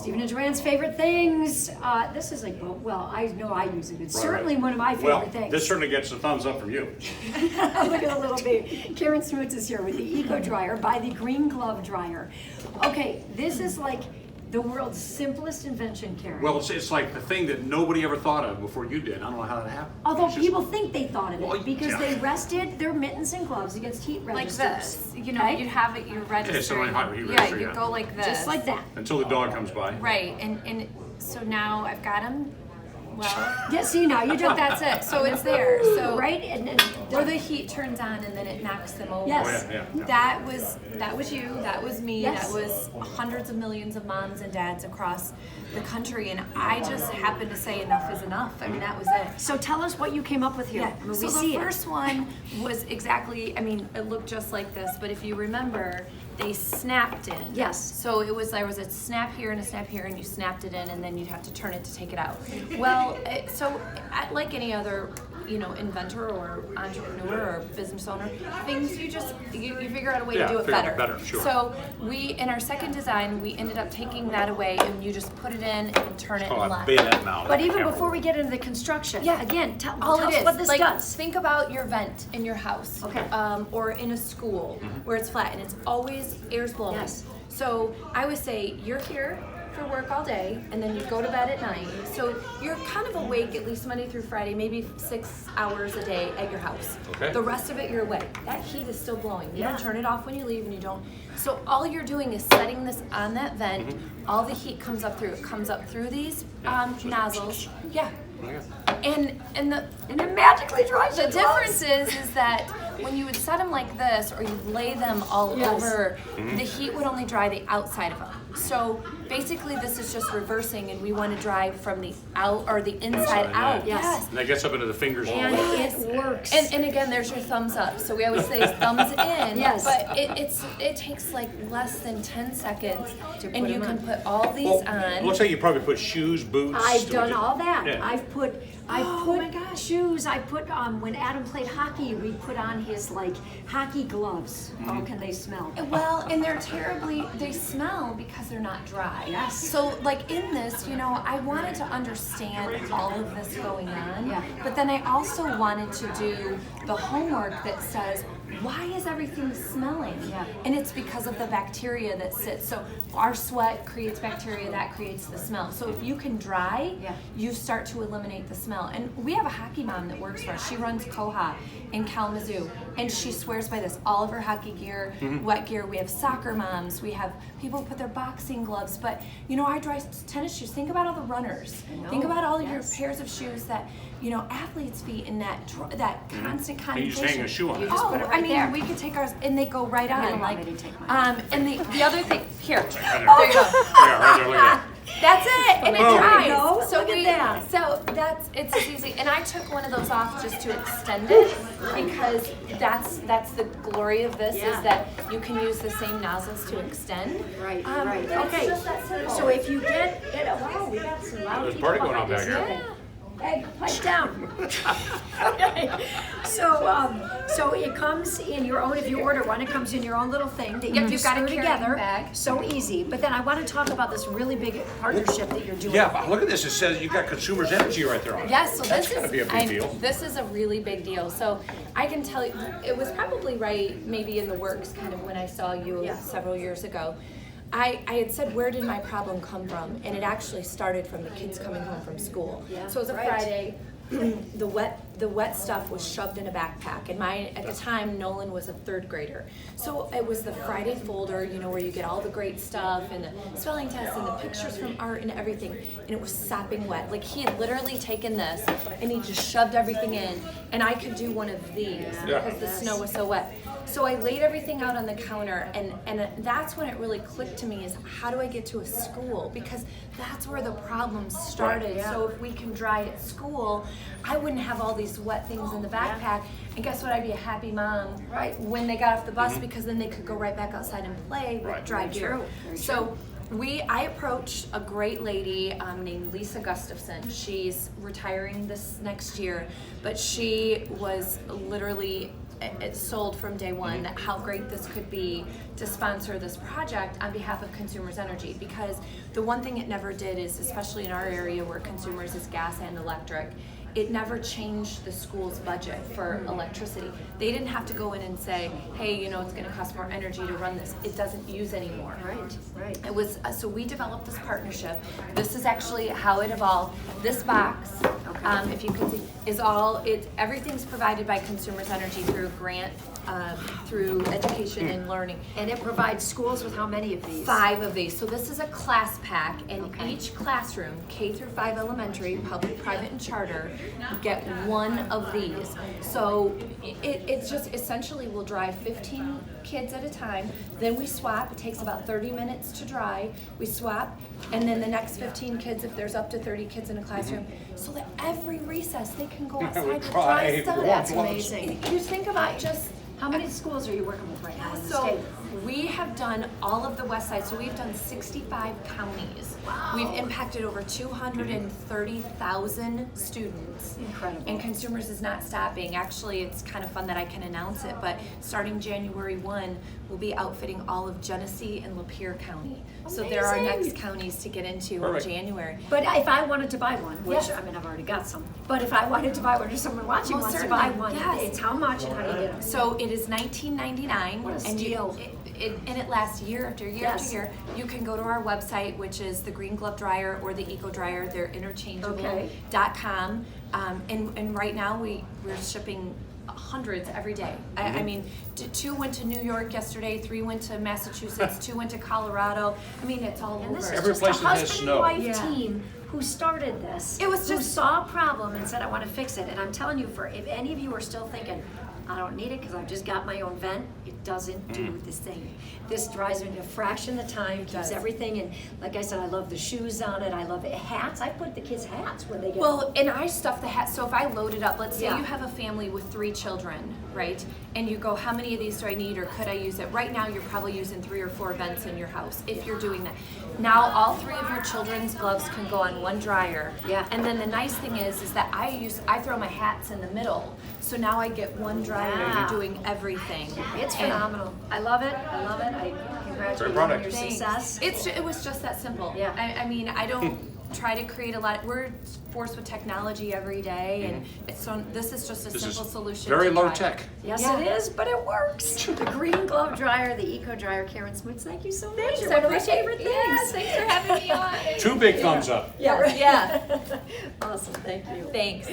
Stephen and JoAnne's favorite things. This is like, well, I know I use it. It's certainly one of my favorite things. This certainly gets a thumbs up from you. Look at a little bit. Karen Smoots is here with the Eco Dryer by the Green Glove Dryer. Okay, this is like the world's simplest invention, Karen. Well, it's like the thing that nobody ever thought of before you did. I don't know how that happened. Although people think they thought of it Well, because yeah. they rested their mittens and gloves against heat registers. Like this. You know, you'd have it, you register. Yeah, something like heat yeah, register, you yeah. go like this. Just like that. Until the dog comes by. Right, and so now I've got him. Well, Yeah, see, now you don't. that's it. So it's there. So Right? And where the heat turns on and then it knocks them over. Yes. Oh, yeah. That was you, that was me, Yes. that was hundreds of millions of moms and dads across the country, and I just happened to say enough is enough. I mean, that was it. So tell us what you came up with here. Yeah. I mean, So we the see first one was exactly, I mean, it looked just like this, but if you remember, they snapped in. Yes. So there was a snap here and a snap here, and you snapped it in, and then you'd have to turn it to take it out. Well, like any other, inventor or entrepreneur or business owner, things you figure out a way to do it figure out better. better, sure. So in our second design, we ended up taking that away, and you just put it in and turn it Oh, and I left. bayonet now. But even before we get into the construction, Yeah. again, tell All us it is, what this like, does. think about your vent in your house, Okay. or in a school where it's flat and it's always air's blowing. Yes. So I would say you're here for work all day, and then you go to bed at night. So you're kind of awake at least Monday through Friday, maybe 6 hours a day at your house. Okay. The rest of it you're away. That heat is still blowing. You Yeah. don't turn it off when you leave, and you don't. So all you're doing is setting this on that vent. All the heat comes up through. It comes up through these nozzles. Yeah. And it magically dries the your difference clothes. is that when you would set them like this, or you lay them all Yes. over, the heat would only dry the outside of them. So basically, this is just reversing, and we want to dry from the out or the inside out. yeah. Yes. And that gets up into the fingers all And the way. it works. And again, there's your thumbs up. So we always say thumbs in. Yes. But it takes like less than 10 seconds, To and put you 'em can on. put all these Well, on. looks like you probably put shoes, boots. I've done all that. Yeah. I've put Oh my gosh. shoes. I put when Adam played hockey, we put on his like hockey gloves. Oh, can they smell? Well, and they smell because they're not dry. Yes. So, like in this, I wanted to understand all of this going on. Yeah. But then I also wanted to do the homework that says, why is everything smelling? Yeah. And it's because of the bacteria that sits. So our sweat creates bacteria, that creates the smell. So if you can dry, Yeah. you start to eliminate the smell. And we have a hockey mom that works for us. She runs Koha in Kalamazoo, and she swears by this. All of her hockey gear, wet gear. We have soccer moms. We have people who put their boxing gloves. But I dry tennis shoes. Think about all the runners. know. Think about all of Yes. your pairs of shoes that athletes' feet in that constant And you condensation. just hang a shoe on it. just put it right there. We could take ours and they go right on. You don't want like, me to take mine. and the other thing here. Right there. There you go. Yeah, right there, look at that. That's it, and it Oh. dries. There you go. So Look at that. so it's as easy. And I took one of those off just to extend it because that's the glory of this Yeah. is that you can use the same nozzles to extend. Right, But right. it's Okay. just that simple. So if you get it, wow, we got some loud There's a people party going behind on us. back here. Yeah. Hey, pipe down. Okay. So it comes in your own. If you order one, it comes in your own little thing that you Yep, just you've got a screw carrying together. bag. So easy. But then I want to talk about this really big partnership that you're doing. Yeah, but look at this. It says you got Consumers Energy right there on it. Yes, so That's this gotta is be a big deal. This is a really big deal. So I can tell you, it was probably right, maybe in the works, kind of when I saw you Yeah. several years ago. I had said, where did my problem come from? And it actually started from the kids coming home from school. Yeah, So it was a right. Friday. The wet stuff was shoved in a backpack, and at the time Nolan was a 3rd grader, so it was the Friday folder, where you get all the great stuff and the spelling tests and the pictures from art and everything, and it was sopping wet. Like he had literally taken this and he just shoved everything in, and I could do one of these Yeah. because the snow was so wet. So I laid everything out on the counter, and that's when it really clicked to me is how do I get to a school? Because that's where the problem started. yeah. So if we can dry at school, I wouldn't have all these wet things in the backpack. And guess what? I'd be a happy mom Right. when they got off the bus because then they could go right back outside and play with Right. dry Very gear. true. Very So I approached a great lady named Lisa Gustafson. She's retiring this next year, but she was literally it sold from day one that how great this could be to sponsor this project on behalf of Consumers Energy, because the one thing it never did is, especially in our area where Consumers is gas and electric, it never changed the school's budget for electricity. They didn't have to go in and say, hey, you know, it's gonna cost more energy to run this. It doesn't use anymore. Right. It was, so we developed this partnership. This is actually how it evolved. This box, if you can see, is everything's provided by Consumers Energy through a grant, through education and learning. And it provides schools with how many of these? 5 of these. So this is a class pack, and each classroom, K through 5 elementary, public, private, and charter, get 1 of these. So it's just essentially we'll drive 15 kids at a time, then we swap. It takes about 30 minutes to dry. We swap, and then the next 15 kids, if there's up to 30 kids in a classroom, so that every recess they can go outside and try stuff. That's amazing. You think about just How many schools are you working with right now in the so state? we have done all of the west side, so we've done 65 counties. Wow. We've impacted over 230,000 students. Incredible. And Consumers is not stopping. Actually, it's kind of fun that I can announce it, but starting January 1, we'll be outfitting all of Genesee and Lapeer County. So they're our Amazing. next counties to get into Perfect. in January. But if I wanted to buy one, which Yes. I mean I've already got some, but if I wanted to buy one or someone watching Most wants to buy certainly, one, yes. it's how much and how do you get them? So it is $19.99, What a and steal. and it lasts year after year Yes. after year. You can go to our website, which is the Green Glove Dryer or the Eco Dryer. They're interchangeable.com. And right now we're shipping hundreds every day. I mean, 2 went to New York yesterday, 3 went to Massachusetts, 2 went to Colorado. I mean, it's all And over. this Every is place just a that has husband snow. and wife Yeah. team who started this. It was who just- saw a problem and said, I want to fix it. And I'm telling you, if any of you are still thinking, I don't need it because I've just got my own vent, it doesn't do this thing. This dries in a fraction of the time, keeps does. everything. And like I said, I love the shoes on it. I love it. Hats. I put the kids' hats when they get Well, and I stuff the hat. So if I load it up, let's say Yeah. you have a family with 3 children, right? And you go, how many of these do I need, or could I use it? Right now, you're probably using 3 or 4 vents in your house if you're doing that. Now, all 3 of your children's gloves can go on 1 dryer. Yeah. And then the nice thing is that I throw my hats in the middle, so now I get 1 dryer. Yeah. You're doing everything. It's And phenomenal. I love it. I love it. I congratulate you on product. your Thanks. success. It was just that simple. Yeah. I mean, I don't try to create a lot. We're forced with technology every day, and this is just a This simple is solution. very to low try. tech. Yes, Yeah. it is, but it works. The Green Glove Dryer, the Eco Dryer. Karen Smoots, thank you so much. Thanks, You're one of my appreciate- favorite things. Yes, thanks for having me on. 2 big thumbs up. Yeah, right. Yeah. Awesome, thank you. Thanks.